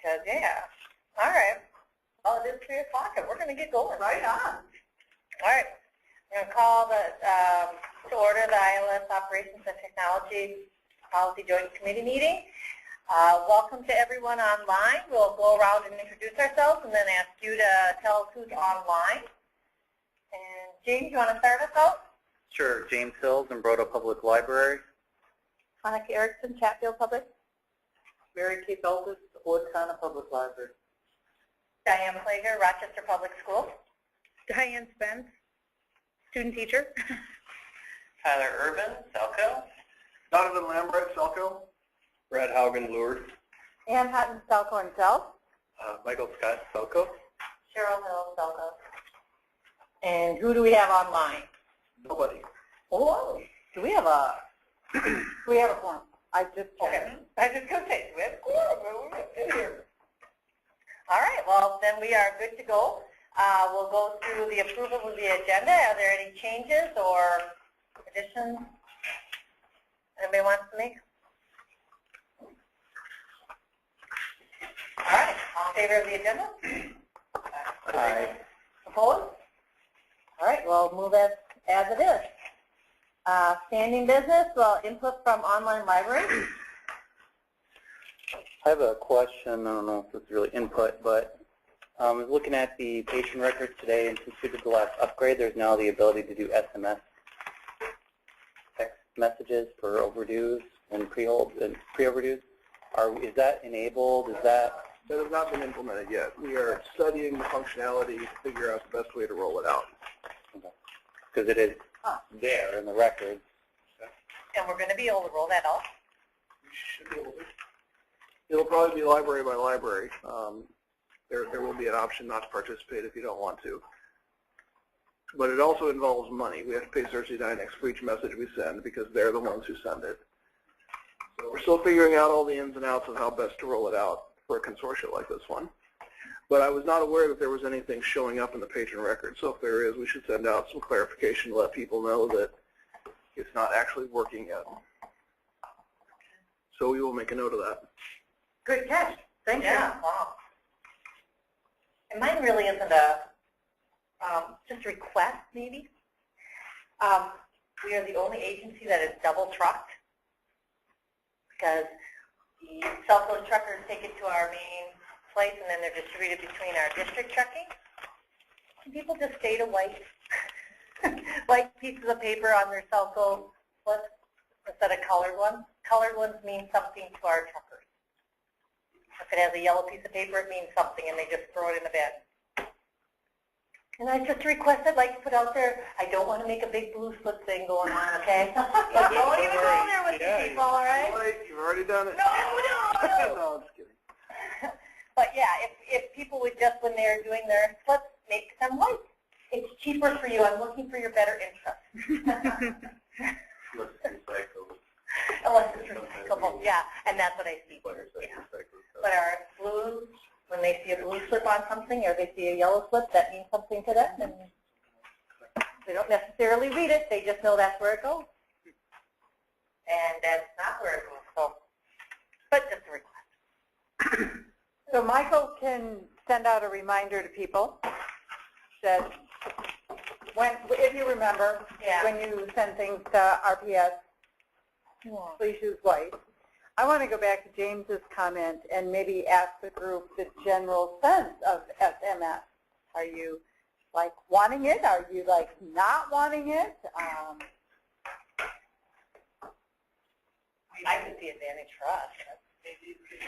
Because, yeah. All right. Well, it is 3 o'clock, and we're going to get going. Right on. All right. I'm going to call to order the ILS Operations and Technology Policy Joint Committee meeting. Welcome to everyone online. We'll go around and introduce ourselves and then ask you to tell us who's online. And James, you want to start us out? Sure. James Hills, Embrodo Public Library. Monica Erickson, Chatfield Public. Mary Kay Feltus, Woodconna Public Library. Diane Plager, Rochester Public Schools. Diane Spence, student teacher. Tyler Urban, SELCO. Donovan Lambert, SELCO. Brad Haugen, Lourdes. Ann Hutton, Selco and Self. Michael Scott, SELCO. Cheryl Hill, Selco. And who do we have online? Nobody. Oh, do we have a quorum? I just checked. Okay. I was just going to say, do we have a quorum? We're here. All right, well, then we are good to go. We'll go through the approval of the agenda. Are there any changes or additions anybody wants to make? All right, all in favor of the agenda? Aye. Opposed? All right, well, move as it is. Standing business, well, input from online library. I have a question. I don't know if this is really input, but I was looking at the patient records today, and since we did the last upgrade, there's now the ability to do SMS text messages for overdues and pre-overdues. Is that enabled? That has not been implemented yet. We are studying the functionality to figure out the best way to roll it out. Because it is there in the records. And we're going to be able to roll that out. We should be able to. It'll probably be library by library. There will be an option not to participate if you don't want to. But it also involves money. We have to pay Cersei Dynex for each message we send because they're the ones who send it. So we're still figuring out all the ins and outs of how best to roll it out for a consortium like this one. But I was not aware that there was anything showing up in the patron record. So if there is, we should send out some clarification to let people know that it's not actually working yet. So we will make a note of that. Good catch. Thank you. Wow. And mine really isn't a just a request, maybe. We are the only agency that is double trucked because the SELCO truckers take it to our main place and then they're distributed between our district trucking. Can people just state a white pieces of paper on their SELCO slips instead of colored ones? Colored ones mean something to our truckers. If it has a yellow piece of paper, it means something, and they just throw it in the bin. And I just requested, like, to put out there, I don't want to make a big blue slip thing going on, okay? But don't even go there with you people, all right? You've already done it. No. No, I'm just kidding. But yeah, if people would just, when they're doing their slips, make them white. It's cheaper for you. I'm looking for your better interest. Unless it's recyclable, yeah, and that's what I see. Yeah. But our blues, when they see a blue slip on something or they see a yellow slip, that means something to them, and they don't necessarily read it, they just know that's where it goes. And that's not where it goes, so, but just a request. So Michael can send out a reminder to people that if you remember, when you send things to RPS, please use white. I want to go back to James's comment and maybe ask the group the general sense of SMS. Are you like wanting it? Are you like not wanting it? I could see advantage for us.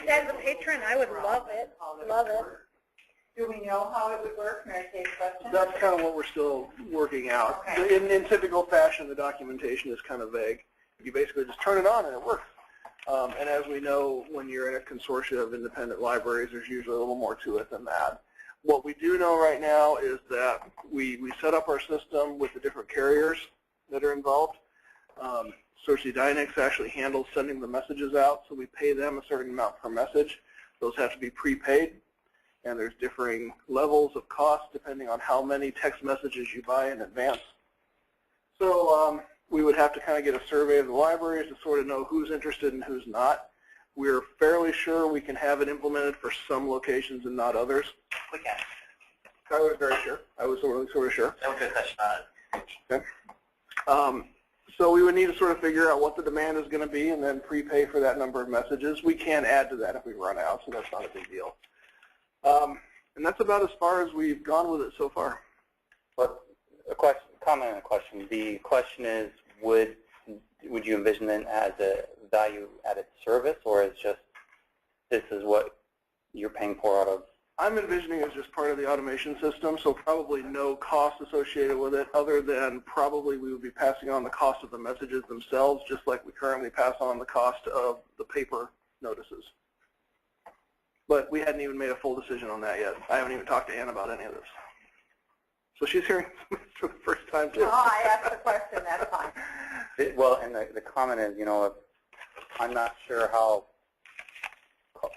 As a patron, I would love it. Love it. Do we know how it would work? Mary Kay's question? That's kind of what we're still working out. Okay. In typical fashion, the documentation is kind of vague. You basically just turn it on and it works. And as we know, when you're in a consortium of independent libraries, there's usually a little more to it than that. What we do know right now is that we set up our system with the different carriers that are involved. Cersei Dynex actually handles sending the messages out, so we pay them a certain amount per message. Those have to be prepaid, and there's differing levels of cost depending on how many text messages you buy in advance. So we would have to kind of get a survey of the libraries to sort of know who's interested and who's not. We're fairly sure we can have it implemented for some locations and not others. We can. I was very sure. I was sort of sure. No good question on it. Okay. So we would need to sort of figure out what the demand is going to be and then prepay for that number of messages. We can add to that if we run out, so that's not a big deal. And that's about as far as we've gone with it so far. Well, comment on a question. The question is, would you envision it as a value-added service, or is just this is what you're paying for out of? I'm envisioning it as just part of the automation system, so probably no cost associated with it other than probably we would be passing on the cost of the messages themselves, just like we currently pass on the cost of the paper notices. But we hadn't even made a full decision on that yet. I haven't even talked to Ann about any of this. So she's hearing this for the first time too. Oh, I asked the question, that's fine. Well, and the comment is, I'm not sure how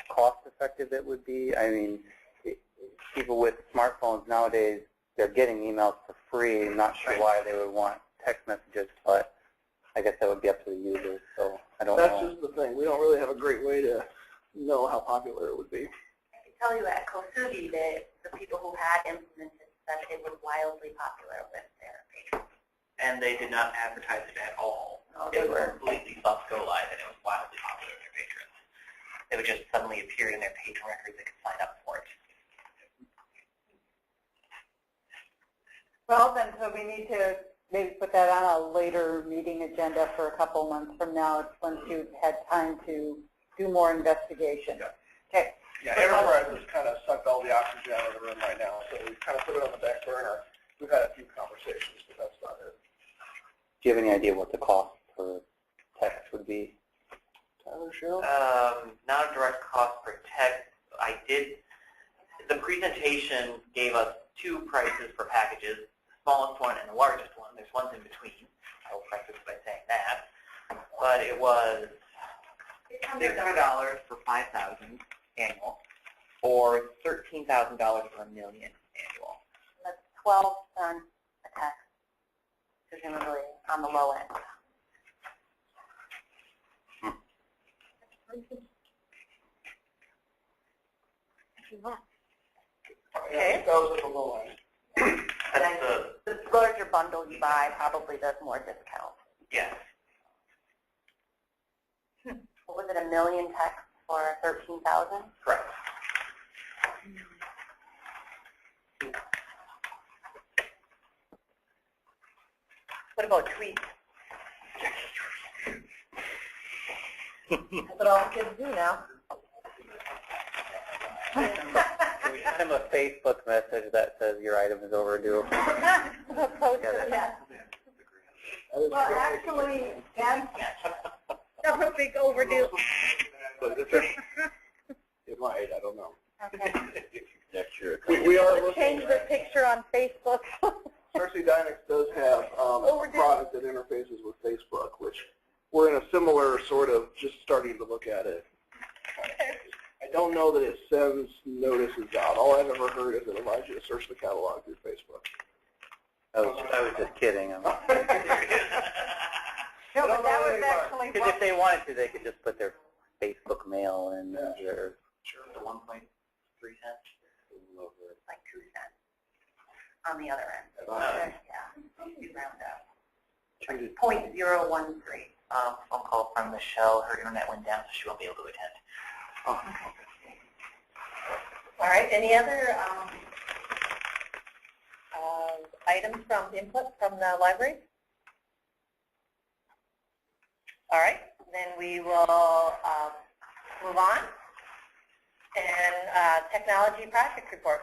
cost-effective it would be. I mean, people with smartphones nowadays, they're getting emails for free. I'm not sure why they would want text messages, but I guess that would be up to the users, so I don't know. That's just the thing. We don't really have a great way to know how popular it would be. I can tell you at SELCOtv that the people who had implemented said it was wildly popular with their patrons. And they did not advertise it at all. No, It was completely soft go live, and it was wildly popular with their patrons. It would just suddenly appear in their patron records. They could sign up for it. Well, then, so we need to maybe put that on a later meeting agenda for a couple months from now once you've had time to do more investigation. Yeah. Okay. Yeah, Enterprise has kind of sucked all the oxygen out of the room right now, so we've kind of put it on the back burner. We've had a few conversations, but that's not it. Do you have any idea what the cost per text would be? Tyler, Cheryl? Not a direct cost per text. The presentation gave us two prices for packages, the smallest one and the largest one. There's ones in between. I will preface by saying that. But it was $600 for 5,000 annual, or $13,000 for $1 million annual. That's 12 cents a text, presumably on the low end. Okay. That was at the low end. That's The larger bundle you buy probably does more discount. yes. What was it, $1 million texts for 13,000? Correct. What about tweets? That's what all the kids do now. Can we send them a Facebook message that says your item is overdue? Post it, yeah. Well, actually, Dan, That's a big overdue. It might, I don't know. okay. We are looking Change the picture on Facebook. Cersei Dynex does have a product that interfaces with Facebook, which we're in a similar sort of just starting to look at it. I don't know that it sends notices out. All I've ever heard is it allows you to search the catalog through Facebook. I was just kidding. No, but that was actually Because if they wanted to, they could just put their Facebook mail in their... Sure. The 1.3 cents. Like 2 cents on the other end. Okay. Yeah, you round up. Like 0.013. Phone call from Michelle. Her internet went down, so she won't be able to attend. Oh. All right, any other items from input from the library? All right, then we will move on. And technology project report.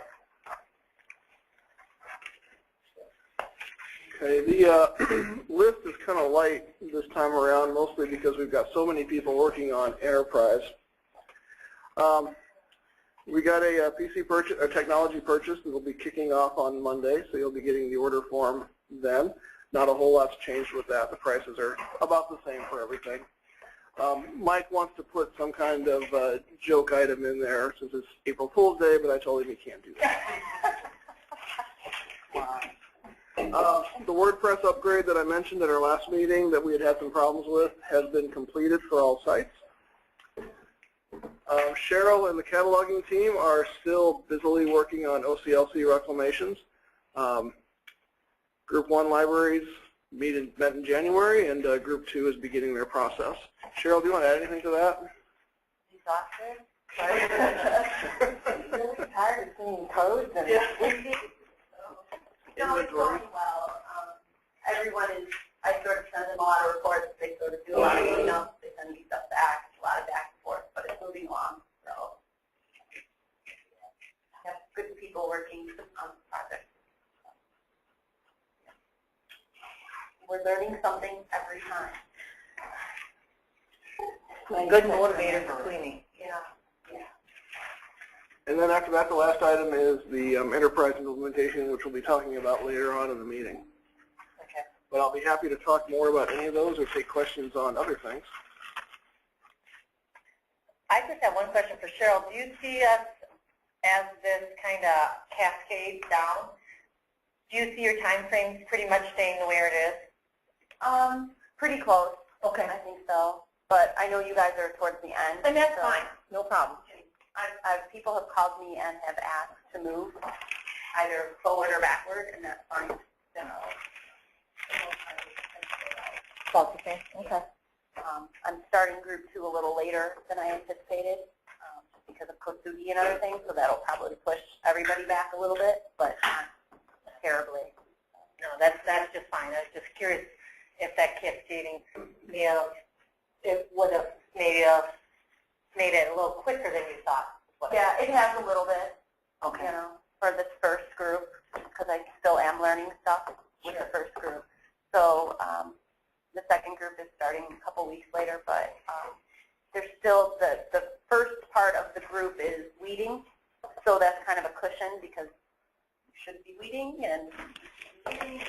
Okay, the list is kind of light this time around, mostly because we've got so many people working on Enterprise. We got a PC purchase, a technology purchase that will be kicking off on Monday, so you'll be getting the order form then. Not a whole lot's changed with that. The prices are about the same for everything. Mike wants to put some kind of joke item in there since it's April Fool's Day, but I told him he can't do that. The Wordpress upgrade that I mentioned at our last meeting that we had some problems with has been completed for all sites. Cheryl and the cataloging team are still busily working on OCLC reclamations. Group 1 libraries met in January, and Group 2 is beginning their process. Cheryl, do you want to add anything to that? Exhausted. I'm really tired of seeing codes and No, it's going well. Everyone is, I sort of send them a lot of reports. They sort of do a lot of cleanup. They send me stuff back. A lot of back and forth, but it's moving along. So, I have good people working on the project. We're learning something every time. Good motivator for cleaning. Yeah. And then after that, the last item is the enterprise implementation, which we'll be talking about later on in the meeting. Okay. But I'll be happy to talk more about any of those or take questions on other things. I just have one question for Cheryl. Do you see us as this kind of cascade down? Do you see your time frames pretty much staying the way it is? Pretty close. Okay. I think so. But I know you guys are towards the end. And that's so fine. No problem. People have called me and have asked to move either forward or backward, and that's fine. So, About the same. Okay. I'm starting Group 2 a little later than I anticipated just because of Kosugi and other things, so that'll probably push everybody back a little bit, but not terribly. No, that's just fine. I was just curious if that cascading, it would have maybe made it a little quicker than you thought. Yeah, it has a little bit, Okay. you know, for this first group, because I still am learning stuff with the first group. So the second group is starting a couple weeks later, but there's still the first part of the group is weeding, so that's kind of a cushion because you should be weeding and weeding.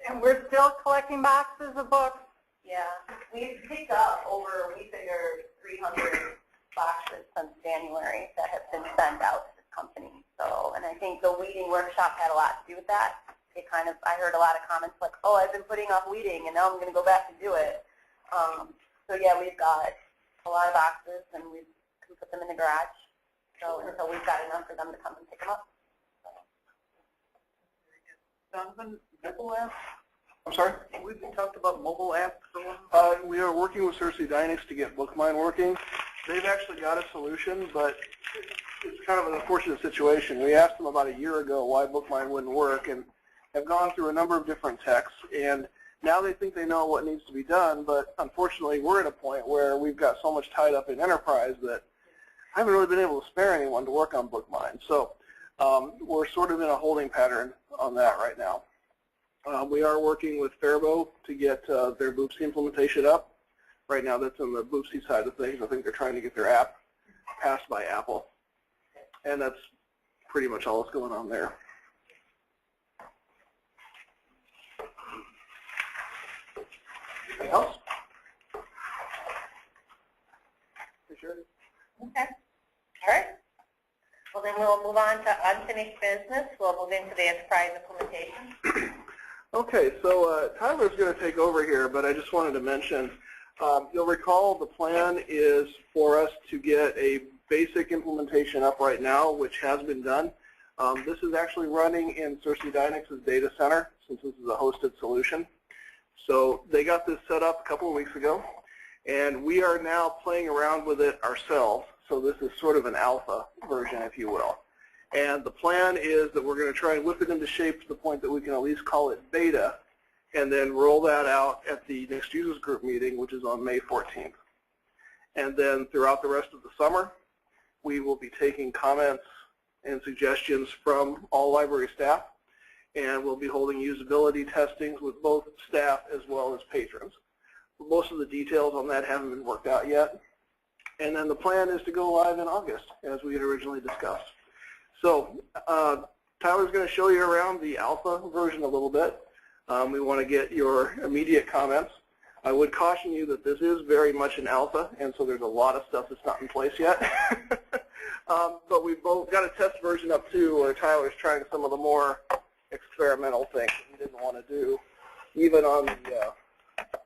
And we're still collecting boxes of books. Yeah, we've picked up over, we figure, 300 boxes since January that have been sent out to this company. So, and I think the weeding workshop had a lot to do with that. It kind of, I heard a lot of comments like, oh, I've been putting off weeding and now I'm going to go back and do it. So yeah, we've got a lot of boxes and we can put them in the garage. So until we've got enough for them to come and pick them up. Donovan, mobile apps? I'm sorry? We talked about mobile apps for a while. We are working with Cersei Dynex to get Bookmine working. They've actually got a solution, but it's kind of an unfortunate situation. We asked them about a year ago why Bookmine wouldn't work and have gone through a number of different techs, and now they think they know what needs to be done, but unfortunately we're at a point where we've got so much tied up in enterprise that I haven't really been able to spare anyone to work on Bookmine. So we're sort of in a holding pattern on that right now. We are working with Faribault to get their Boopsy implementation up. Right now that's on the Boopsy side of things. I think they're trying to get their app passed by Apple. And that's pretty much all that's going on there. Anything else? Sure. Okay. All right. Well, then we'll move on to unfinished business. We'll move into the enterprise implementation. Okay, so Tyler's going to take over here, but I just wanted to mention, you'll recall the plan is for us to get a basic implementation up right now, which has been done. This is actually running in Cersei Dynex's data center, since this is a hosted solution. So they got this set up a couple of weeks ago, and we are now playing around with it ourselves. So this is sort of an alpha version, if you will. And the plan is that we're going to try and whip it into shape to the point that we can at least call it beta, and then roll that out at the next users group meeting, which is on May 14th. And then throughout the rest of the summer, we will be taking comments and suggestions from all library staff, and we'll be holding usability testings with both staff as well as patrons. Most of the details on that haven't been worked out yet. And then the plan is to go live in August, as we had originally discussed. So Tyler's going to show you around the alpha version a little bit. We want to get your immediate comments. I would caution you that this is very much an alpha, and so there's a lot of stuff that's not in place yet. But we've both got a test version up too, where Tyler's trying some of the more experimental things that he didn't want to do, even on the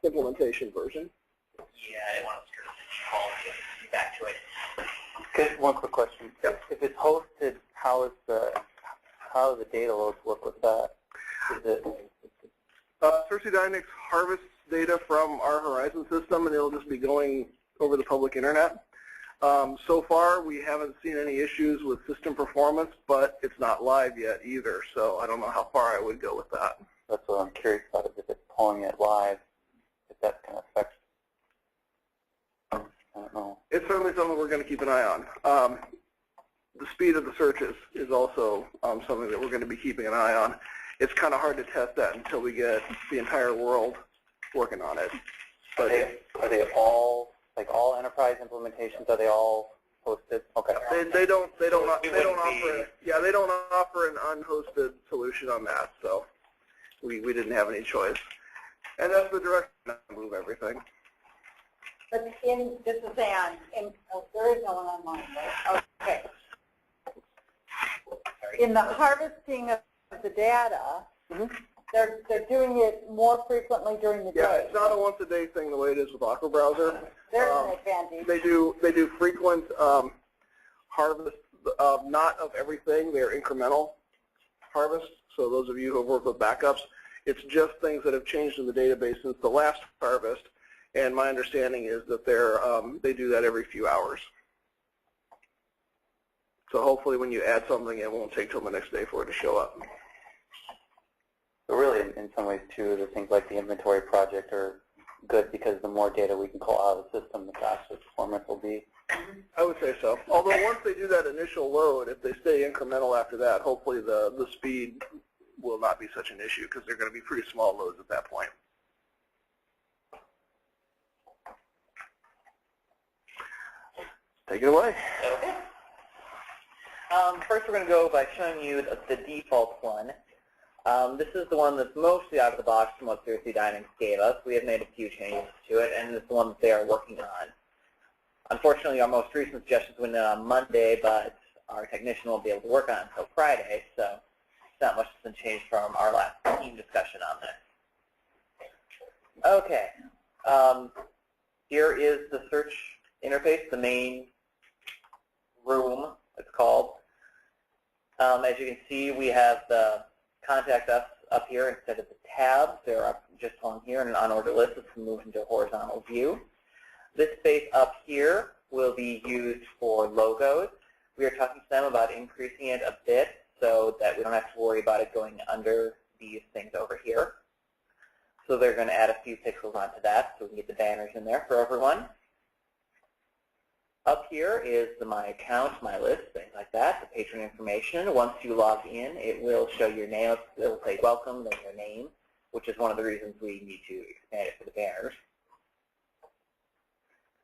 implementation version. Yeah, I didn't want to screw the default. Back to it. Okay, one quick question. Yep. If it's hosted, how does the data loads work with that? Is it Cersei Dynamics harvests data from our Horizon system, and it'll just be going over the public internet. So far, we haven't seen any issues with system performance, but it's not live yet either, so I don't know how far I would go with that. That's what I'm curious about, is if it's pulling it live, if that's going to affect, I don't know. It's certainly something we're going to keep an eye on. The speed of the searches is also something that we're going to be keeping an eye on. It's kind of hard to test that until we get the entire world working on it. But Are they all, like all enterprise implementations, are they all hosted? Okay. they don't offer an unhosted solution on that, so we didn't have any choice. And that's the direction to move everything. But this is Ann, there is no one online, right? Okay. In the harvesting of the data, they're doing it more frequently during the day. Yeah, it's not a once-a-day thing the way it is with Aqua Browser. There's an advantage. They do frequent harvest, not of everything. They're incremental harvests. So those of you who have worked with backups, it's just things that have changed in the database since the last harvest. And my understanding is that they do that every few hours. So hopefully when you add something, it won't take till the next day for it to show up. So really, in some ways, too, the things like the inventory project are good because the more data we can call out of the system, the faster performance will be. I would say so. Although once they do that initial load, if they stay incremental after that, hopefully the speed will not be such an issue because they're going to be pretty small loads at that point. Take it away. Okay. First, we're going to go by showing you the default one. This is the one that's mostly out of the box from what Cersei Dynamics gave us. We have made a few changes to it, and it's the one that they are working on. Unfortunately, our most recent suggestions went in on Monday, but our technician won't be able to work on it until Friday, so not much has been changed from our last team discussion on this. Okay. Here is the search interface, the main room, it's called. As you can see, we have the Contact Us up here instead of the tabs. They're up just on here in an unordered list. Let's move into a horizontal view. This space up here will be used for logos. We are talking to them about increasing it a bit so that we don't have to worry about it going under these things over here. So they're going to add a few pixels onto that so we can get the banners in there for everyone. Up here is the My Account, My List, things like that, the patron information. Once you log in, it will show your name. It will say welcome, then your name, which is one of the reasons we need to expand it for the banners.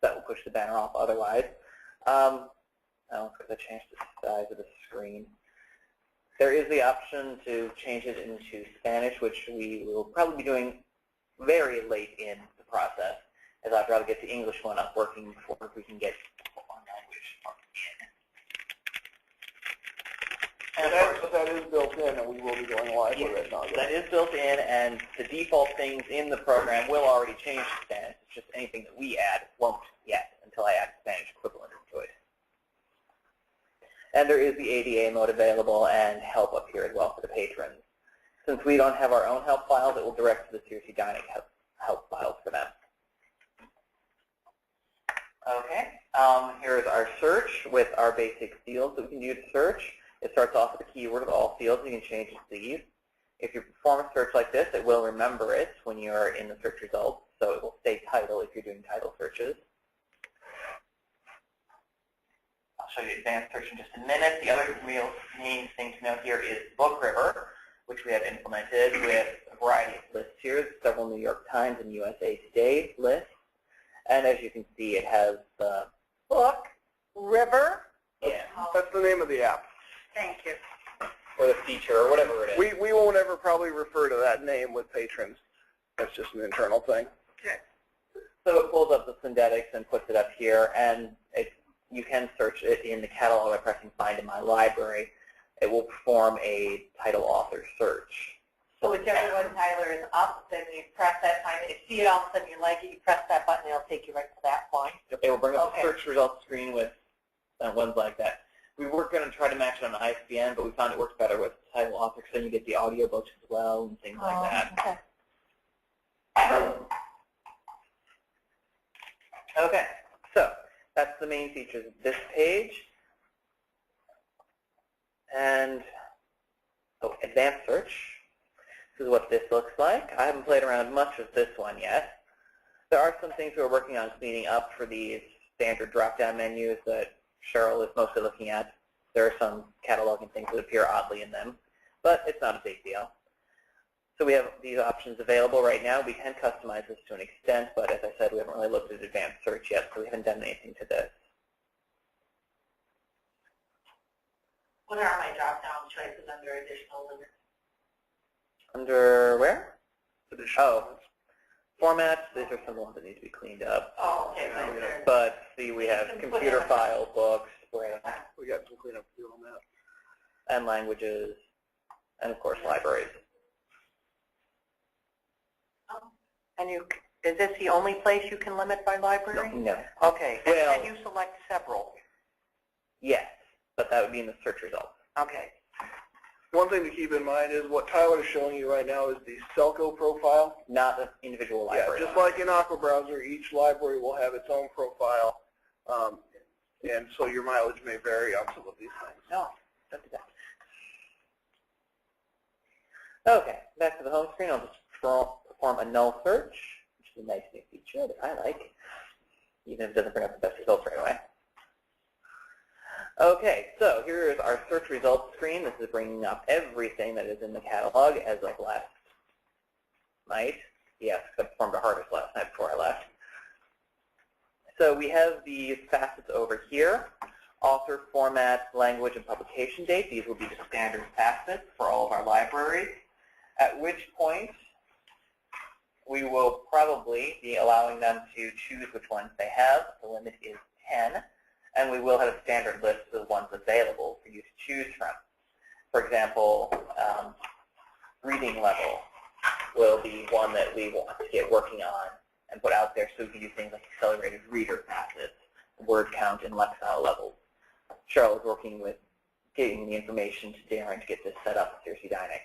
That will push the banner off otherwise. Oh, because I changed the size of the screen. There is the option to change it into Spanish, which we will probably be doing very late in the process, as I'd rather get the English one up working before we can get foreign language in. But that is built in, and we will be going live with it now. That is built in, and the default things in the program will already change to Spanish. It's just anything that we add won't yet until I add Spanish equivalent to it. And there is the ADA mode available and help up here as well for the patrons. Since we don't have our own help files, it will direct to the Cersei Dynamics help files for them. Okay, here's our search with our basic fields that we can use to search. It starts off with a keyword of all fields. You can change it to these. If you perform a search like this, it will remember it when you're in the search results. So it will say title if you're doing title searches. I'll show you advanced search in just a minute. The other real main thing to note here is Book River, which we have implemented with a variety of lists here, several New York Times and USA Today lists. And as you can see, it has the Book River. Yeah. That's the name of the app. Thank you. Or the feature, or whatever it is. We won't ever probably refer to that name with patrons. That's just an internal thing. Okay. So it pulls up the synthetics and puts it up here, and you can search it in the catalog by pressing Find in My Library. It will perform a title author search. So whichever one, Tyler, is up, then you press that time. If you see it all of a sudden you like it, you press that button, it'll take you right to that one. It will bring up the search results screen with ones like that. We were going to try to match it on ISBN, but we found it works better with title author, because then you get the audiobooks as well and things like that. Okay. Okay, so that's the main features of this page. And advanced search. This is what this looks like. I haven't played around much with this one yet. There are some things we're working on cleaning up for these standard drop-down menus that Cheryl is mostly looking at. There are some cataloging things that appear oddly in them, but it's not a big deal. So we have these options available right now. We can customize this to an extent, but as I said, we haven't really looked at advanced search yet, so we haven't done anything to this. What are my drop-down choices under additional limits? Under where? Additional formats. These are some of the ones that need to be cleaned up. Oh, okay. But see, we have computer file, books, We got some cleanup to do on that. and languages, and of course libraries. And is this the only place you can limit by library? No. Okay. Well, Can you select several? Yes, but that would be in the search results. Okay. One thing to keep in mind is what Tyler is showing you right now is the SELCO profile. Not the individual library. Yeah, just like in Aqua Browser, each library will have its own profile, and so your mileage may vary on some of these things. No, don't do that. Okay, back to the home screen. I'll just perform a null search, which is a nice new feature that I like, even if it doesn't bring up the best results right away. Okay, so here is our search results screen. This is bringing up everything that is in the catalog as of last night. Yes, I performed a hardest last night before I left. So we have these facets over here: author, format, language, and publication date. These will be the standard facets for all of our libraries, at which point we will probably be allowing them to choose which ones they have. The limit is 10. And we will have a standard list of the ones available for you to choose from. For example, reading level will be one that we want to get working on and put out there, so we can do things like accelerated reader facets, word count, and lexile levels. Cheryl is working with getting the information to Darren to get this set up with your Dynix.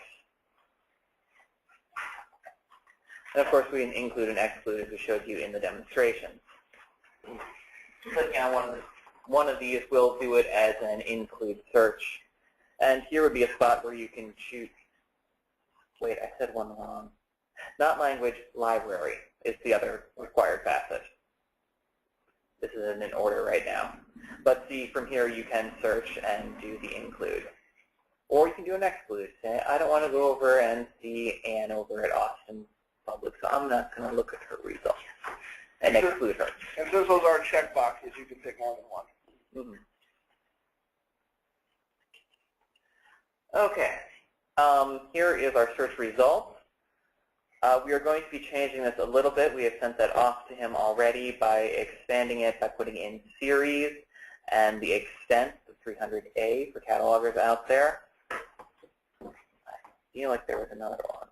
And of course, we can include and exclude, as we showed you in the demonstration. Clicking on one of these will do it as an include search. And here would be a spot where you can choose. Wait, I said one wrong. Not language, library is the other required facet. This is in order right now. But see, from here you can search and do the include. Or you can do an exclude. Say, I don't want to go over and see Anne over at Austin Public, so I'm not going to look at her results and exclude her. And since those are checkboxes, you can pick more than one. Okay, here is our search results. We are going to be changing this a little bit. We have sent that off to him already by expanding it by putting in series and the extent of 300A for catalogers out there. I feel like there was another one.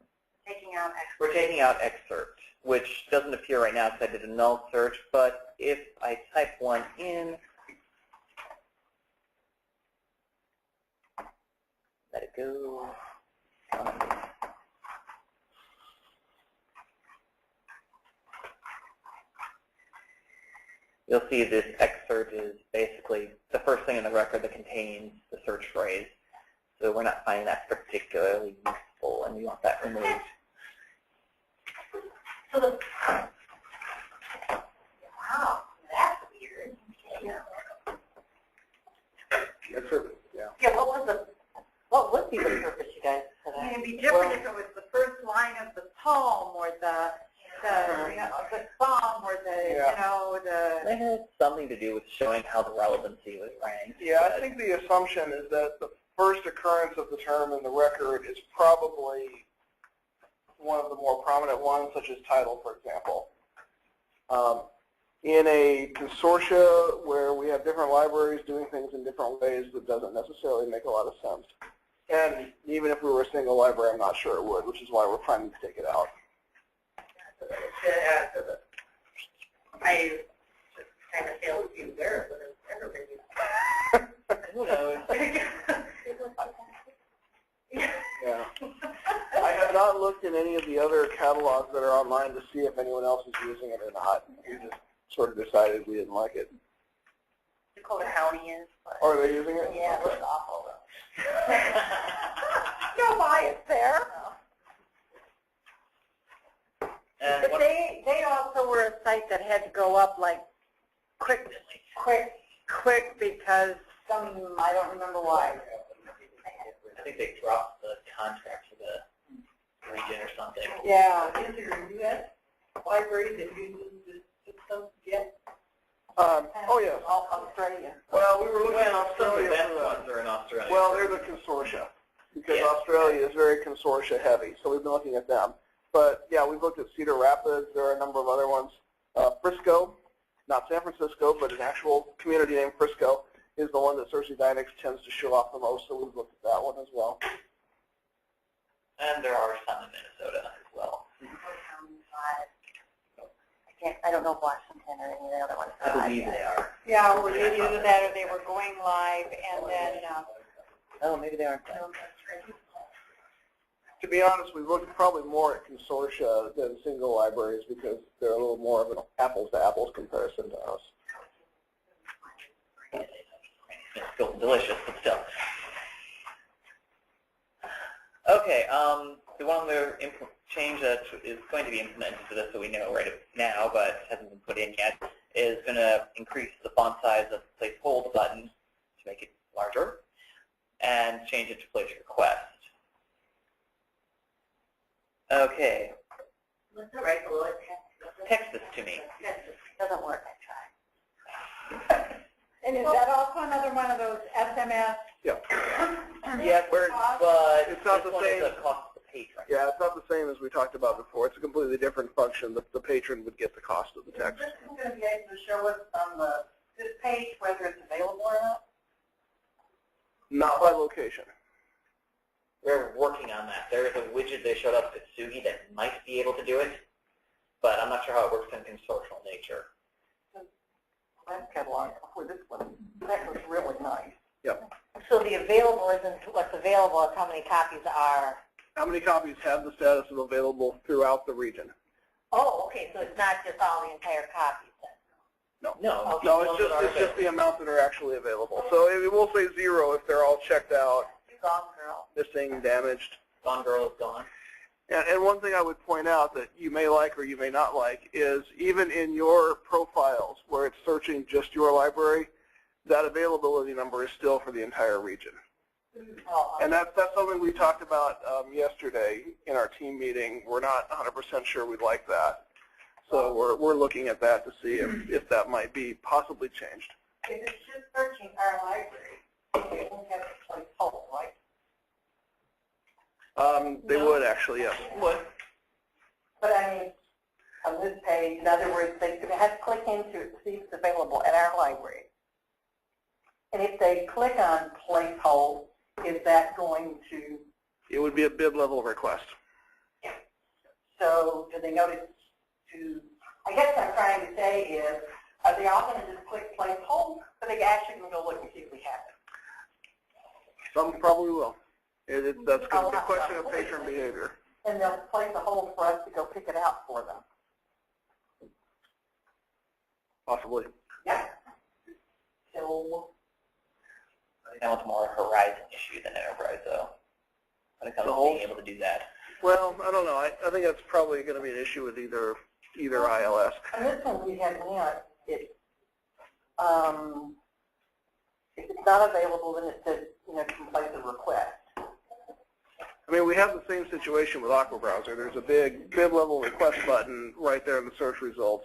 We're taking out excerpt, which doesn't appear right now because I did a null search, but if I type one in, let it go. You'll see this excerpt is basically the first thing in the record that contains the search phrase. So we're not finding that particularly useful, and we want that removed. So wow, that's weird. Yeah. Yeah, what would be the purpose, you guys, for that? It'd be different if it was the first line of the poem or the song or the, It has something to do with showing how the relevancy was ranked. Yeah, I think the assumption is that the first occurrence of the term in the record is probably one of the more prominent ones, such as title, for example. In a consortia where we have different libraries doing things in different ways, that doesn't necessarily make a lot of sense. And even if we were a single library, I'm not sure it would, which is why we're planning to take it out. I kind of feel to be aware of it. Who knows? Yeah. I have not looked at any of the other catalogs that are online to see if anyone else is using it or not. We just sort of decided we didn't like it. Dakota County is. But Or are they using it? yeah, it looks awful though. No bias there. And But what, they also were a site that had to go up like quick because I don't remember why. I think they dropped the contract for the region or something. Yeah. Is there a U.S. library that uses this system yet? Oh, yes. All Australia. Well, we were looking at Some Australia event for that. ones are in Australia. Well, they're the consortia, because Yeah. Australia is very consortia heavy, so we've been looking at them. But yeah, we've looked at Cedar Rapids. There are a number of other ones. Frisco, not San Francisco, but an actual community named Frisco, is the one that Cersei Dynex tends to show off the most, so we've looked at that one as well. And there are some in Minnesota as well. I don't know Washington or any of the other ones. I believe they are. Yeah, or either that or they were going live and then, Oh, maybe they aren't. To be honest, we've looked probably more at consortia than single libraries because they're a little more of an apples-to-apples comparison to us. It's still delicious, but still. Okay, the one other change that is going to be implemented to this that we know right now, but hasn't been put in yet, is going to increase the font size of the place hold button to make it larger, and change it to place request. Okay, What's the right below it? text this to me. Doesn't work, I tried. and is that also another one of those SMS? Yeah. Yes, but It's not this the one same. is a cost to the patron. Yeah, it's not the same as we talked about before. It's a completely different function. The patron would get the cost of the text. Is this going to be able to show us on this page whether it's available or not? Not by location. We're working on that. There is a widget that showed up at Sugi that might be able to do it, but I'm not sure how it works in consortial nature. That catalog for this one, that was really nice. Yep. So the available isn't what's available, it's how many copies are. How many copies have the status of available throughout the region? Oh, okay, so it's not just all the entire copies then. No, No, those that are it's just the amount that are actually available. So it will say 0 if they're all checked out, Gone Girl. missing, damaged. Gone Girl is gone. And one thing I would point out that you may like or you may not like is even in your profiles where it's searching just your library, that availability number is still for the entire region. And that's something we talked about yesterday in our team meeting. We're not 100% sure we'd like that. So we're looking at that to see if that might be possibly changed. If it's just searching our library, they won't have to place hold, right? They would actually, yes. Would. But I mean, on this page, in other words, they have to click into it to see if it's available at our library. And if they click on place hold, is that going to, It would be a bib level request. so do they notice to, I guess what I'm trying to say is, are they all going to just click place hold, or they actually going to go look and see if we have it? Some probably will. That's going to be a question of patron behavior. And they'll place a hold for us to go pick it out for them. Possibly. Yeah. So, I think that one's more a Horizon issue than Enterprise, though, when it comes to being able to do that. Well, I don't know. I think that's probably going to be an issue with either ILS. on this one we had now, if it's not available, then it says, you can place a request. I mean, we have the same situation with Aqua Browser. There's a big bib level request button right there in the search results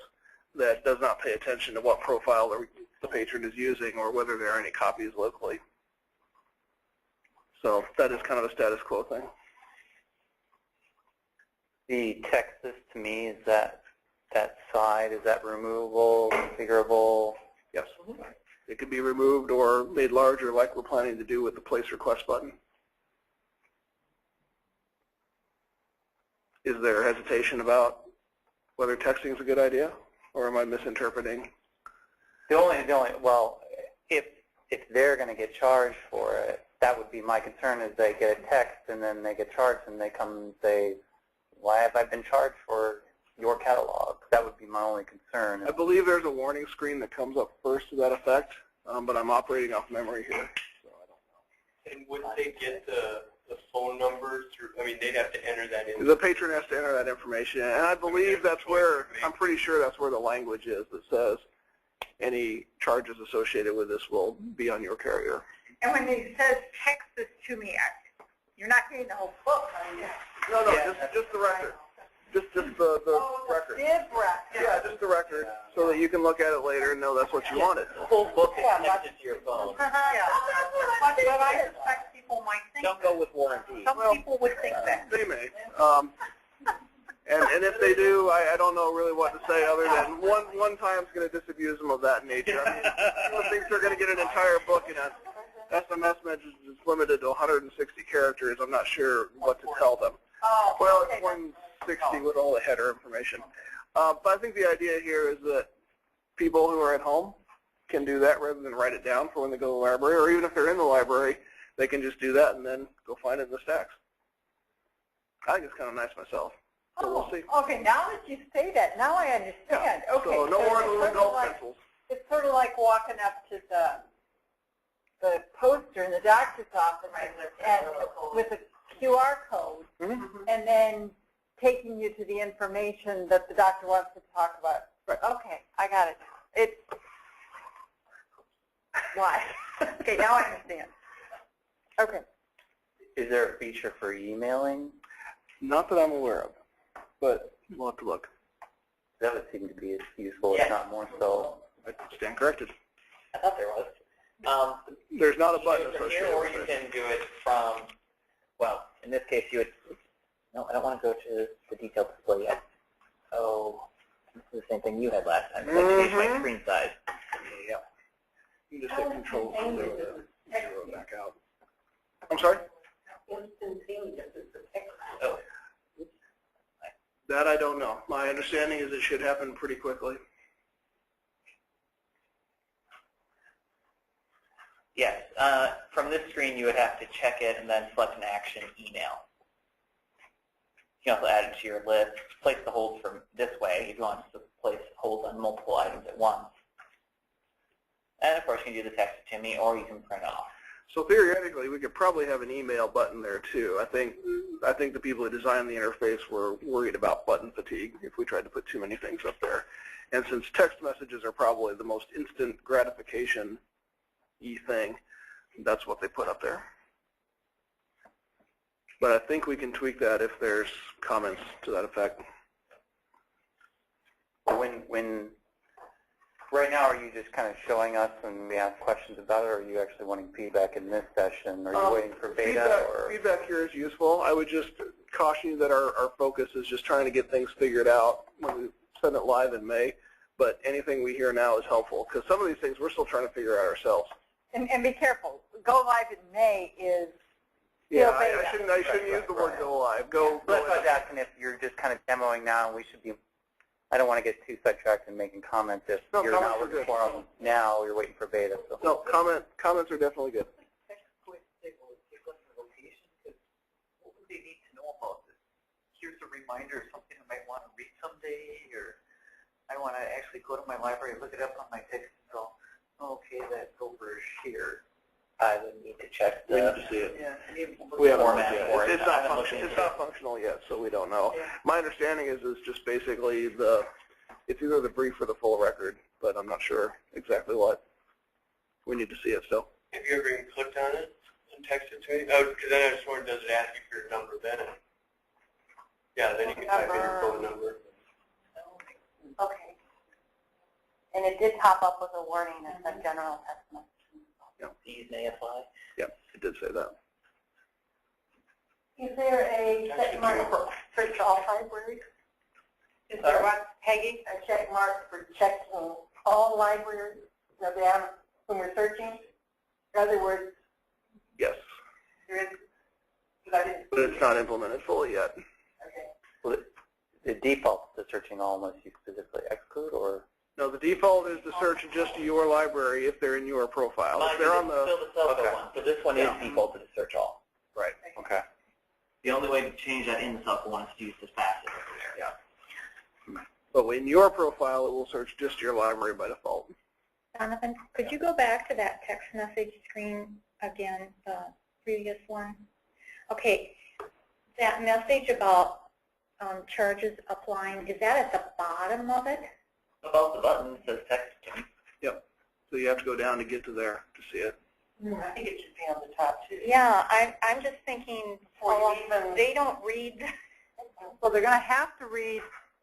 that does not pay attention to what profile the patron is using or whether there are any copies locally. So that is kind of a status quo thing. The text this to me, is that side, is that removable, configurable? Yes. It could be removed or made larger like we're planning to do with the place request button. Is there hesitation about whether texting is a good idea, or am I misinterpreting? Well, if they're going to get charged for it, that would be my concern. Is they get a text and then they get charged and they come and say, "Why have I been charged for your catalog?" That would be my only concern. I believe there's a warning screen that comes up first to that effect, but I'm operating off memory here, so I don't know. And would they get the phone number through? I mean, they'd have to enter that in. The patron has to enter that information, and I believe that's where, I'm pretty sure that's where the language is that says any charges associated with this will be on your carrier. And when it says text this to me, you're not getting the whole book, are you? No, just the record. Just the record. Yeah, just the record, so that you can look at it later and know that's what you wanted. The whole book is connected to your phone. But I suspect people might think Don't go with warranty. some people would think that. They may. And if they do, I don't know really what to say other than one time's going to disabuse them of that nature. I mean, people think they're going to get an entire book in a SMS message that's limited to 160 characters. I'm not sure what to tell them. Well, it's 160 with all the header information. But I think the idea here is that people who are at home can do that rather than write it down for when they go to the library, or even if they're in the library, they can just do that and then go find it in the stacks. I think it's kind of nice myself. So we'll see. Okay, now that you say that, now I understand. Yeah. Okay, So no more little golf pencils. It's sort of like walking up to the poster in the doctor's office and with a QR code, and then taking you to the information that the doctor wants to talk about. Right. Okay, I got it. It's why? Okay, now I understand. Okay. Is there a feature for emailing? Not that I'm aware of, but we'll have to look. That would seem to be as useful, if not more so. I stand corrected. I thought there was. There's not a You button can do it from associated here, or with you it. can do it from, well, in this case, you would, no, I don't want to go to the detailed display yet. Oh, this is the same thing you had last time. So I changed my screen size. Yeah. You can just hit Control zero back out. I'm sorry? Oh. That I don't know. My understanding is it should happen pretty quickly. Yes. From this screen, you would have to check it and then select an action email. You can also add it to your list. Place the holds from this way if you want to place holds on multiple items at once. And of course, you can do the text to me, or you can print off. So theoretically, we could probably have an email button there too. I think the people who designed the interface were worried about button fatigue if we tried to put too many things up there. And since text messages are probably the most instant gratification-y thing, that's what they put up there. But I think we can tweak that if there's comments to that effect. When right now, are you just kind of showing us and we ask questions about it, or are you actually wanting feedback in this session? Are you waiting for beta? Feedback here is useful. I would just caution you that our focus is just trying to get things figured out when we send it live in May. But anything we hear now is helpful, because some of these things we're still trying to figure out ourselves. And be careful. Go live in May is Yeah, still beta. I shouldn't use the word go live. Go That's why I was asking if you're just kind of demoing now, and we should be. I don't want to get too sidetracked in making comments if you're not looking for them now, you're waiting for beta. So. No, comments are definitely good. What would they need to know about this? Here's a reminder of something I might want to read someday, or I want to actually go to my library and look it up on my text and go, okay, that's over here. I would need to check the... We need to see it. Yeah, We haven't format looked for yet. it. It's not functional yet, so we don't know. My understanding is it's just basically it's either the brief or the full record, but I'm not sure exactly what. We need to see it still. Have you ever even clicked on it and texted to me? Oh, because then I just wondered, does it ask you for your number then? Yeah, then you can type in your phone number. Okay. And it did pop up with a warning that said general test. These may apply. Yep, it did say that. Is there a check mark for search all libraries? Is there what, Peggy? A check mark for checking all libraries when we're searching? In other words, Yes, there is, because I didn't. but it's not implemented fully yet. Okay. Well, the default is searching all unless you specifically exclude, or? No, the default is to search just your library if they're in your profile. If they're on the... Still the SELCO Okay. one. So this one is defaulted to search all. Right. Okay. The only way to change that in the SELCO one is to use this passive over there. Yeah. But in your profile, it will search just your library by default. Jonathan, could you go back to that text message screen again, the previous one? Okay, that message about charges applying, is that at the bottom of it? Above the button it says text to me. Yep. So you have to go down to get to there to see it. I think it should be on the top too. Yeah, I'm just thinking, they don't read. So they're going to have to read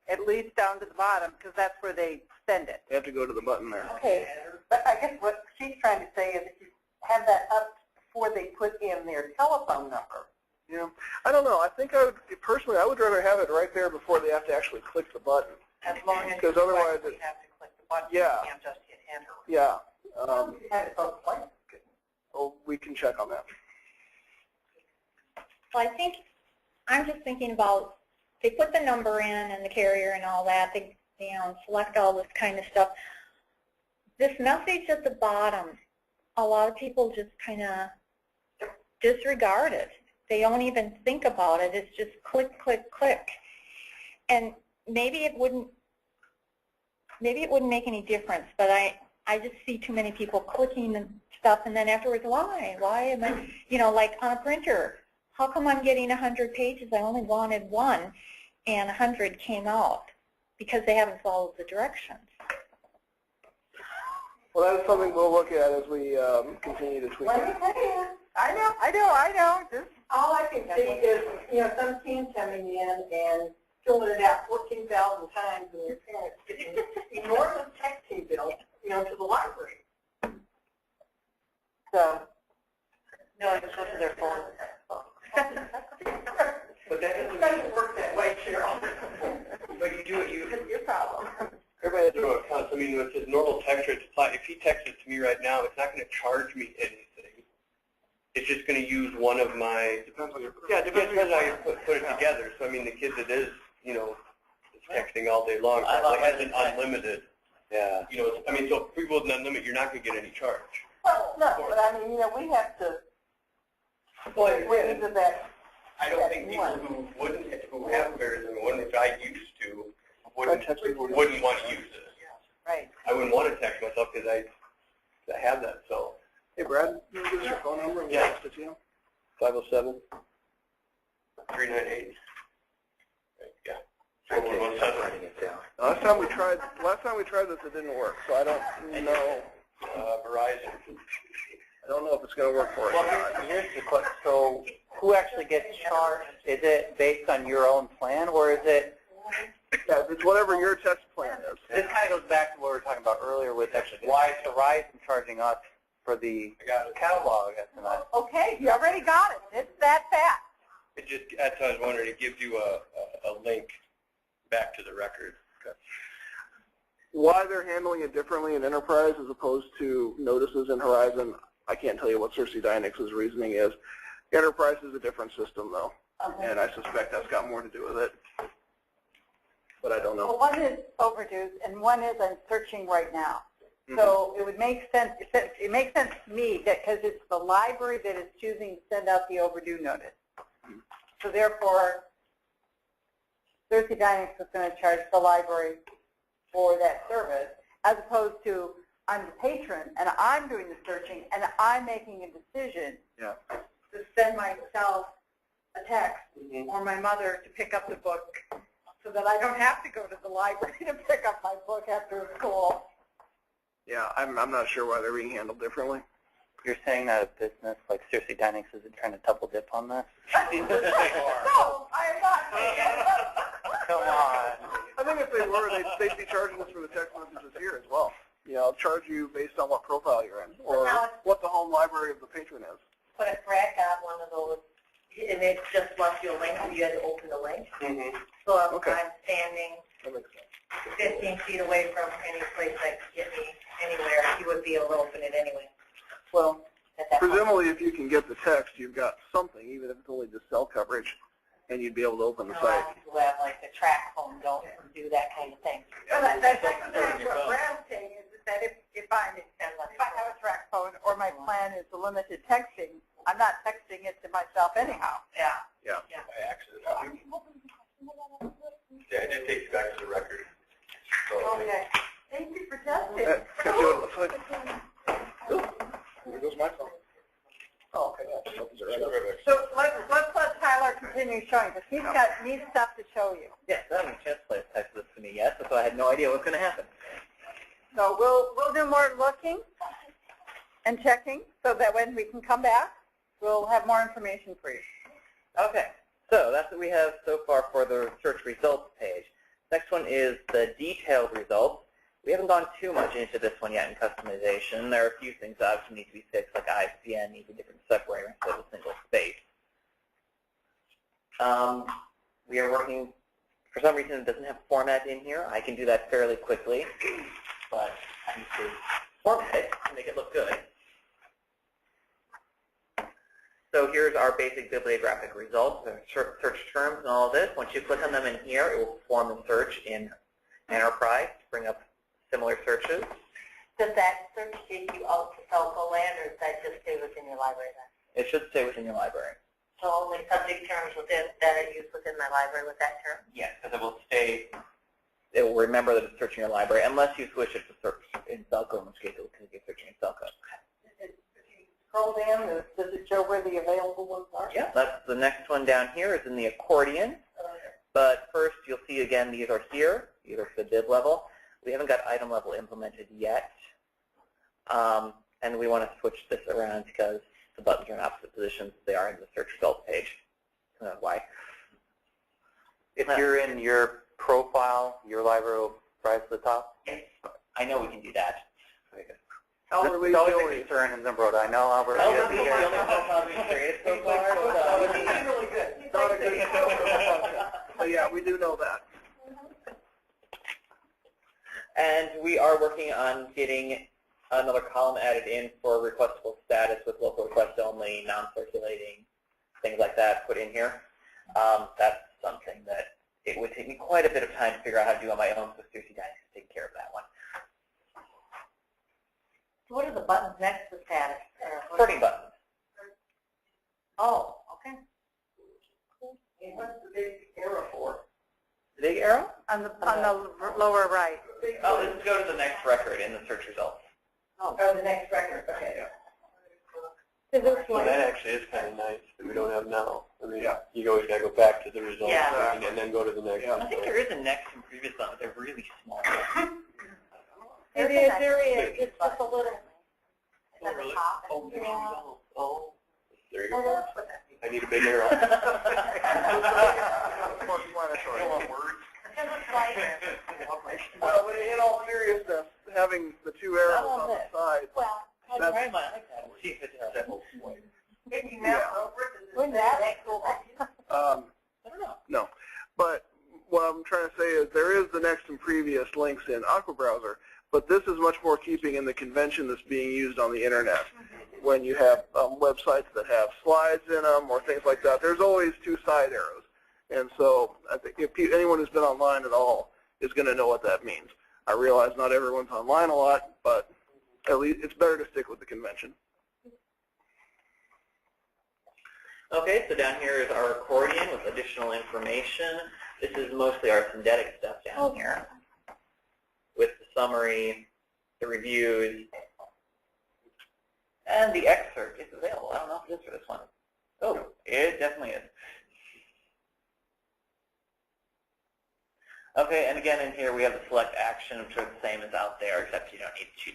at least down to the bottom because that's where they send it. You have to go to the button there. Okay, but I guess what she's trying to say is if you have that up before they put in their telephone number. Yeah. I don't know. I think I would, personally, I would rather have it right there before they have to actually click the button. As long as Because otherwise you have to click the button, Yeah. you can't just hit enter. Yeah. Have it both ways. Well, we can check on that. Well, I'm just thinking about, they put the number in and the carrier and all that, they select all this kind of stuff. This message at the bottom, a lot of people just kind of disregard it. They don't even think about it. It's just click, click, click. And maybe it wouldn't make any difference, but I just see too many people clicking and stuff, and then afterwards, why am I, like on a printer, how come I'm getting 100 pages? I only wanted one, and 100 came out because they haven't followed the directions. Well, that is something we'll look at as we continue to tweak it. I know. Just All I can see is, some team coming in and filling it out 14,000 times, and your parents getting enormous texting bills, to the library. So, no, it's just their phone. But that doesn't work that way, Cheryl. But you do it. It's your problem. Everybody has to know accounts. I mean, with his normal text rate, if he texts it to me right now, it's not going to charge me anything. It's just going to use one of my. Depends on your. Yeah, it depends on how you put it together. So I mean, the kid that is, is texting all day long, probably has an unlimited. Yeah. I mean, so if people with an unlimited, you're not going to get any charge. Well, no, but I mean, we have to get into that. I don't think people who have bears and one, which I used to, wouldn't want to use it. Right. I wouldn't want to text myself because I have that. So. Hey, Brad, you want to give us your phone number and we'll Yeah. text it to you? 507-398. Yeah. 4117. Last time we tried this, it didn't work. So I don't know. Verizon. I don't know if it's going to work for us. Well, here's the question. So who actually gets charged? Is it based on your own plan, or is it? Yeah, it's whatever your text plan is. This kind of goes back to what we were talking about earlier with why is Verizon charging us for the catalog SMS? okay, you already got it. It's that fast. It just, that's what I was wondering. It gives you a link back to the record. Okay. Why they're handling it differently in Enterprise as opposed to notices in Horizon, I can't tell you what Cersei Dynix's reasoning is. Enterprise is a different system, though, and I suspect that's got more to do with it. But I don't know. Well, one is overdue, and one is I'm searching right now. So it would make sense. It makes sense to me that because it's the library that is choosing to send out the overdue notice. So therefore, Cersei Dynix is going to charge the library for that service, as opposed to I'm the patron and I'm doing the searching and I'm making a decision to send myself a text or my mother to pick up the book, so that I don't have to go to the library to pick up my book after school. Yeah, I'm not sure why they're being handled differently. You're saying that a business like Cersei Dynix isn't trying to double dip on this? No, I am not saying that. Come on. I think if they were, they'd be charging us for the text messages here as well. I'll charge you based on what profile you're in, or what the home library of the patron is. But if Brad got one of those, and it just left you a link, so you had to open the link. So if I'm standing 15 feet away from any place that could get me anywhere, he would be able to open it anyway. Well, At that presumably if you can get the text, you've got something, even if it's only just cell coverage. and you'd be able to open the A site. lot of people have like the track phone, don't do that kind of thing. Well, that's what Brad's saying is that if I have a track phone or my plan is the limited texting, I'm not texting it to myself anyhow. Yeah. Yeah. By accident. Yeah, I did take you back to the record. So, Okay. Thank you for testing. Can you see what it looks like? There goes my phone. Oh, okay. Yeah. Opens it right up. So let's let Tyler continue showing, because he's got neat stuff to show you. Yes, I haven't a chance to play this text to me yet, so I had no idea what's going to happen. So we'll do more looking and checking so that when we can come back, we'll have more information for you. Okay, so that's what we have so far for the search results page. Next one is the detailed results. We haven't gone too much into this one yet in customization. There are a few things that obviously need to be fixed, like ISBN needs a different separator instead of a single space. We are working, for some reason it doesn't have format in here. I can do that fairly quickly, but I need to format it to make it look good. So here's our basic bibliographic results, search terms and all of this. Once you click on them in here, it will perform the search in Enterprise to bring up similar searches. Does that search take you out to SELCO land, or does that just stay within your library then? It should stay within your library. So only subject terms within that are used within my library with that term? Yes, because it will stay, it will remember that it's searching your library, unless you switch it to search in SELCO, in which case it will continue searching in SELCO. Scroll down, does it show where the available ones are? Yeah, that's the next one down here is in the accordion. But first, you'll see again, these are here, either for the bib level. We haven't got item level implemented yet. And we want to switch this around because the buttons are in opposite positions. They are in the search results page. I don't know why. If you're in your profile, your library will rise to the top? Yes, I know we can do that. This is always a concern in Zimbrod. I know, Albert. Albert, the only profile we've created so far. He's really good. He's Not a like good So yeah, we do know that. And we are working on getting another column added in for requestable status with local request only, non-circulating, things like that put in here. That's something that it would take me quite a bit of time to figure out how to do on my own, so seriously guys can take care of that one. So what are the buttons next to status? Sorting buttons. Oh, okay. What's the big arrow for? The big arrow? On the lower right. Oh, this is go to the next record in the search results. Oh, the next record. Okay. Is this So one? that actually is kind of nice that we don't have now. I mean, you always got to go back to the results and then go to the next one. I think there is a next and previous one, but they're really small. There is. It's just a little. Oh, really? Oh, there you go. Oh, there you go. I need a big arrow. More explanatory. I want words. Well, but in all seriousness, having the two arrows on the side, Well, that's, I like that. We'll see if it's helpful. Wouldn't that? I don't know. no. But what I'm trying to say is there is the next and previous links in Aqua Browser, but this is much more keeping in the convention that's being used on the internet. When you have websites that have slides in them or things like that, there's always two side arrows. And so I think if anyone who's been online at all is going to know what that means. I realize not everyone's online a lot, but at least it's better to stick with the convention. Okay, so down here is our accordion with additional information. This is mostly our synthetic stuff down here with the summary, the reviews, and the excerpt is available. I don't know if it is for this one. Oh, it definitely is. Okay, and again in here we have the select action, which is the same as out there, except you don't need to choose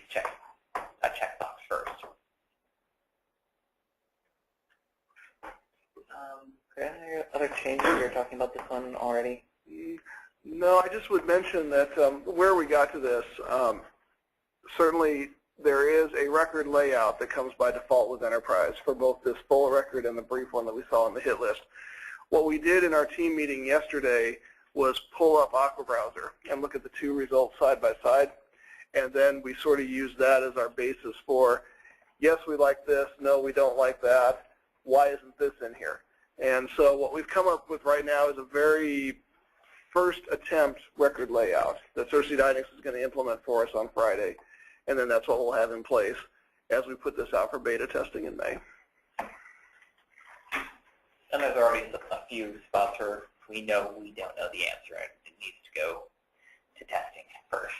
a checkbox first. Okay, any other changes? You were talking about this one already. No, I just would mention that where we got to this, certainly there is a record layout that comes by default with Enterprise for both this full record and the brief one that we saw on the hit list. What we did in our team meeting yesterday was pull up Aqua Browser and look at the two results side by side, and then we sort of use that as our basis for, yes, we like this, no, we don't like that, why isn't this in here? And so what we've come up with right now is a very first attempt record layout that Cersei Dynix is going to implement for us on Friday. And then that's what we'll have in place as we put this out for beta testing in May. And there's already a few spots where we don't know the answer, and it needs to go to testing first.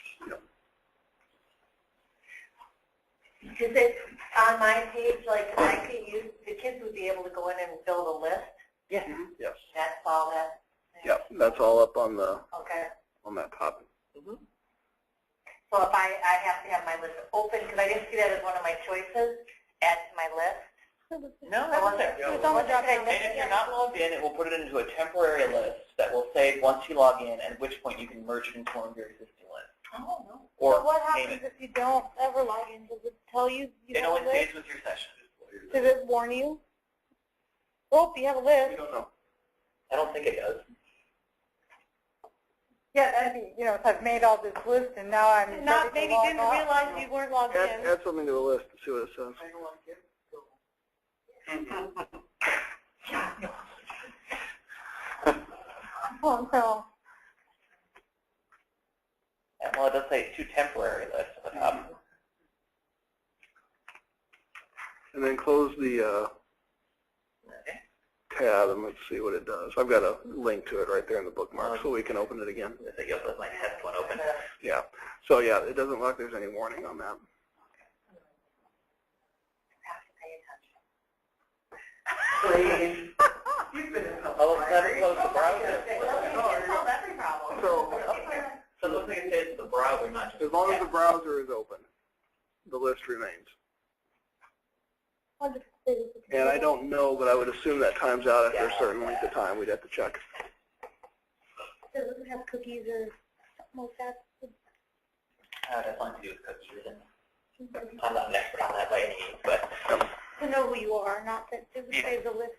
Is it on my page, like, I could use, the kids would be able to go in and build a list? Yes. Yes. That's all that? Yep, that's all up on the Okay. on that top. So if I have to have my list open, because I didn't see that as one of my choices, add to my list? No, that wasn't. It's on the drop down. And if you're not logged in, it will put it into a temporary list that will say once you log in, at which point you can merge it into one of your existing lists. Oh, no. Or So what name happens it. if you don't ever log in? Does it tell you you It have only a list? stays with your session. Does it warn you? Oh, you have a list. We don't know. I don't think it does. Yeah, that'd be, you know, if I've made all this list and now I'm Not, ready to maybe log didn't off. realize you weren't logged in. Add something to the list and see what it says. Oh, no. And, well, it does say two temporary lists at the top. And then close the Okay. tab and let's see what it does. I've got a link to it right there in the bookmark so we can open it again. I think you'll let my test one open. Yeah. So yeah, it doesn't look like there's any warning on that. Please. Oh, let's close the browser. Solve every problem. So it looks like it says the browser, not just As long as the browser is open, the list remains. And I don't know, but I would assume that times out after a certain length of time. We'd have to check. Does it have cookies or something like that? It has nothing to do with cookies. And I'm not an expert on that by any means, but To know who you are, not that it would say the list.